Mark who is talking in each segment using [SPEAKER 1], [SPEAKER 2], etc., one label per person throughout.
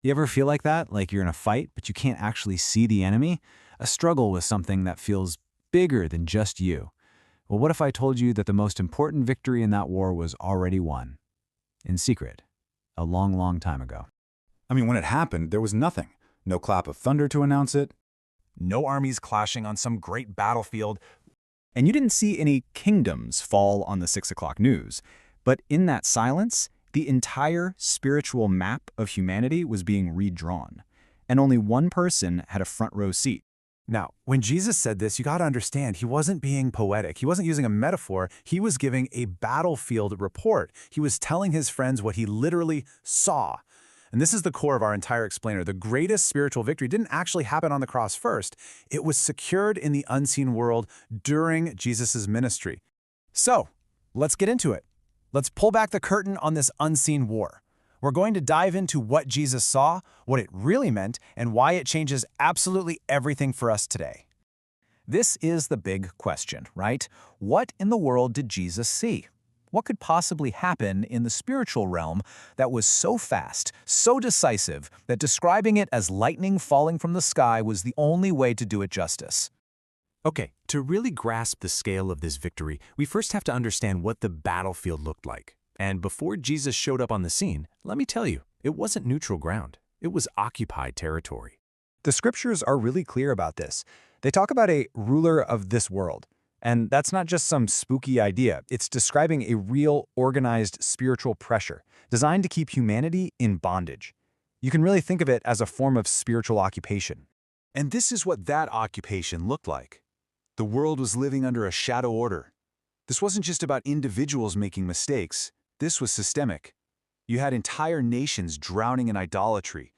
[SPEAKER 1] You ever feel like that? Like you're in a fight, but you can't actually see the enemy? A struggle with something that feels bigger than just you. Well, what if I told you that the most important victory in that war was already won? In secret. A long, long time ago.
[SPEAKER 2] I mean, when it happened, there was nothing. No clap of thunder to announce it.
[SPEAKER 3] No armies clashing on some great battlefield.
[SPEAKER 4] And you didn't see any kingdoms fall on the 6 o'clock news. But in that silence, the entire spiritual map of humanity was being redrawn. And only one person had a front row seat.
[SPEAKER 3] Now, when Jesus said this, you got to understand, he wasn't being poetic. He wasn't using a metaphor. He was giving a battlefield report. He was telling his friends what he literally saw. And this is the core of our entire explainer. The greatest spiritual victory didn't actually happen on the cross first. It was secured in the unseen world during Jesus' ministry. So, let's get into it. Let's pull back the curtain on this unseen war. We're going to dive into what Jesus saw, what it really meant, and why it changes absolutely everything for us today. This is the big question, right? What in the world did Jesus see? What could possibly happen in the spiritual realm that was so fast, so decisive, that describing it as lightning falling from the sky was the only way to do it justice?
[SPEAKER 5] Okay, to really grasp the scale of this victory, we first have to understand what the battlefield looked like. And before Jesus showed up on the scene, let me tell you, it wasn't neutral ground. It was occupied territory.
[SPEAKER 4] The scriptures are really clear about this. They talk about a ruler of this world. And that's not just some spooky idea. It's describing a real, organized spiritual pressure designed to keep humanity in bondage. You can really think of it as a form of spiritual occupation.
[SPEAKER 2] And this is what that occupation looked like. The world was living under a shadow order. This wasn't just about individuals making mistakes. This was systemic. You had entire nations drowning in idolatry.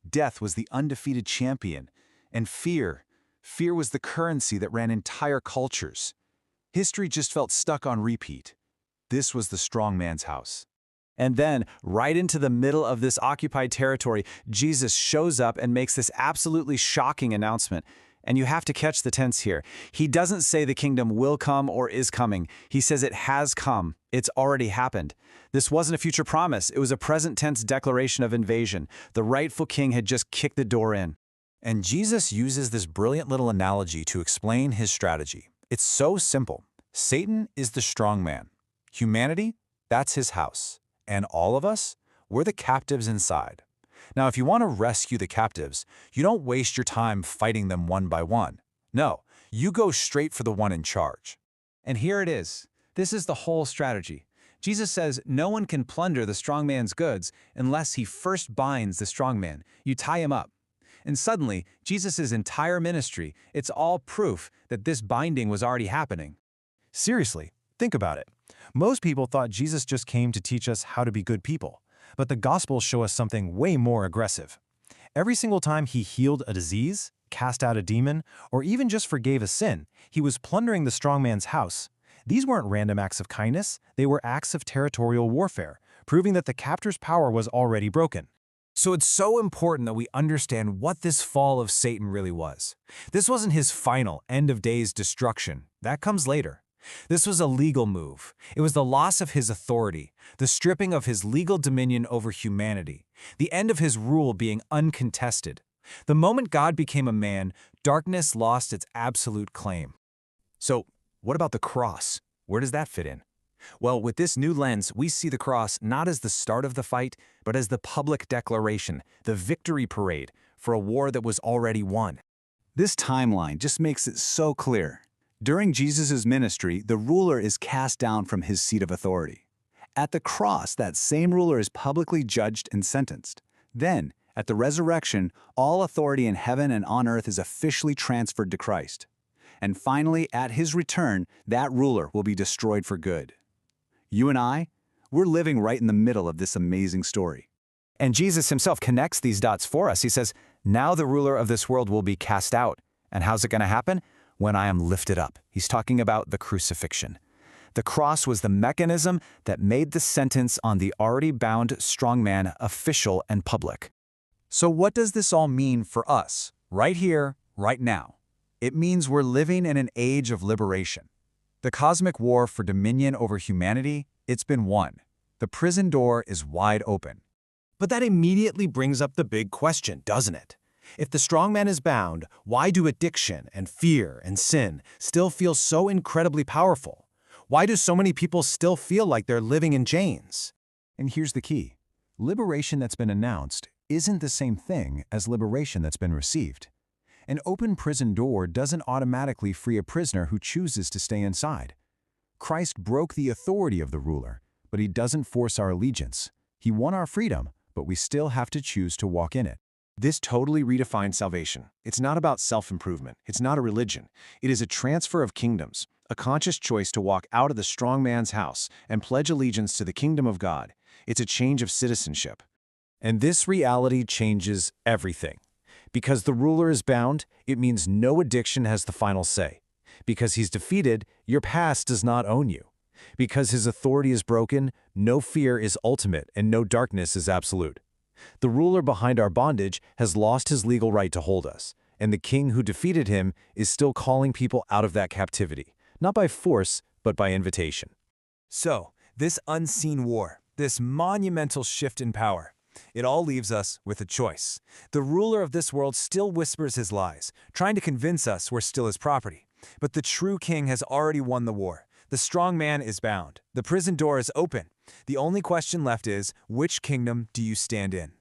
[SPEAKER 2] Death was the undefeated champion. And fear was the currency that ran entire cultures. History just felt stuck on repeat. This was the strong man's house.
[SPEAKER 1] And then, right into the middle of this occupied territory, Jesus shows up and makes this absolutely shocking announcement. And you have to catch the tense here. He doesn't say the kingdom will come or is coming. He says it has come. It's already happened. This wasn't a future promise. It was a present tense declaration of invasion. The rightful king had just kicked the door in.
[SPEAKER 3] And Jesus uses this brilliant little analogy to explain his strategy. It's so simple. Satan is the strong man. Humanity, that's his house. And all of us, we're the captives inside. Now, if you want to rescue the captives, you don't waste your time fighting them one by one. No, you go straight for the one in charge.
[SPEAKER 6] And here it is. This is the whole strategy. Jesus says no one can plunder the strong man's goods unless he first binds the strong man. You tie him up. And suddenly, Jesus' entire ministry, it's all proof that this binding was already happening.
[SPEAKER 3] Seriously, think about it. Most people thought Jesus just came to teach us how to be good people. But the Gospels show us something way more aggressive. Every single time he healed a disease, cast out a demon, or even just forgave a sin, he was plundering the strong man's house. These weren't random acts of kindness, they were acts of territorial warfare, proving that the captor's power was already broken.
[SPEAKER 6] So it's so important that we understand what this fall of Satan really was. This wasn't his final, end-of-days destruction. That comes later. This was a legal move. It was the loss of his authority, the stripping of his legal dominion over humanity, the end of his rule being uncontested. The moment God became a man, darkness lost its absolute claim.
[SPEAKER 3] So, what about the cross? Where does that fit in? Well, with this new lens, we see the cross not as the start of the fight, but as the public declaration, the victory parade for a war that was already won.
[SPEAKER 2] This timeline just makes it so clear. During Jesus' ministry, the ruler is cast down from his seat of authority. At the cross, that same ruler is publicly judged and sentenced. Then, at the resurrection, all authority in heaven and on earth is officially transferred to Christ. And finally, at his return, that ruler will be destroyed for good. You and I, we're living right in the middle of this amazing story.
[SPEAKER 6] And Jesus himself connects these dots for us. He says, now the ruler of this world will be cast out. And how's it going to happen? When I am lifted up. He's talking about the crucifixion. The cross was the mechanism that made the sentence on the already bound strong man official and public.
[SPEAKER 3] So what does this all mean for us, right here, right now? It means we're living in an age of liberation. The cosmic war for dominion over humanity, it's been won. The prison door is wide open.
[SPEAKER 6] But that immediately brings up the big question, doesn't it? If the strong man is bound, why do addiction and fear and sin still feel so incredibly powerful? Why do so many people still feel like they're living in chains?
[SPEAKER 2] And here's the key. Liberation that's been announced isn't the same thing as liberation that's been received. An open prison door doesn't automatically free a prisoner who chooses to stay inside. Christ broke the authority of the ruler, but he doesn't force our allegiance. He won our freedom, but we still have to choose to walk in it.
[SPEAKER 5] This totally redefines salvation. It's not about self-improvement. It's not a religion. It is a transfer of kingdoms, a conscious choice to walk out of the strong man's house and pledge allegiance to the kingdom of God. It's a change of citizenship.
[SPEAKER 6] And this reality changes everything. Because the ruler is bound, it means no addiction has the final say. Because he's defeated, your past does not own you. Because his authority is broken, no fear is ultimate and no darkness is absolute. The ruler behind our bondage has lost his legal right to hold us, and the king who defeated him is still calling people out of that captivity, not by force, but by invitation.
[SPEAKER 3] So, this unseen war, this monumental shift in power, it all leaves us with a choice. The ruler of this world still whispers his lies, trying to convince us we're still his property. But the true king has already won the war. The strong man is bound. The prison door is open. The only question left is, which kingdom do you stand in?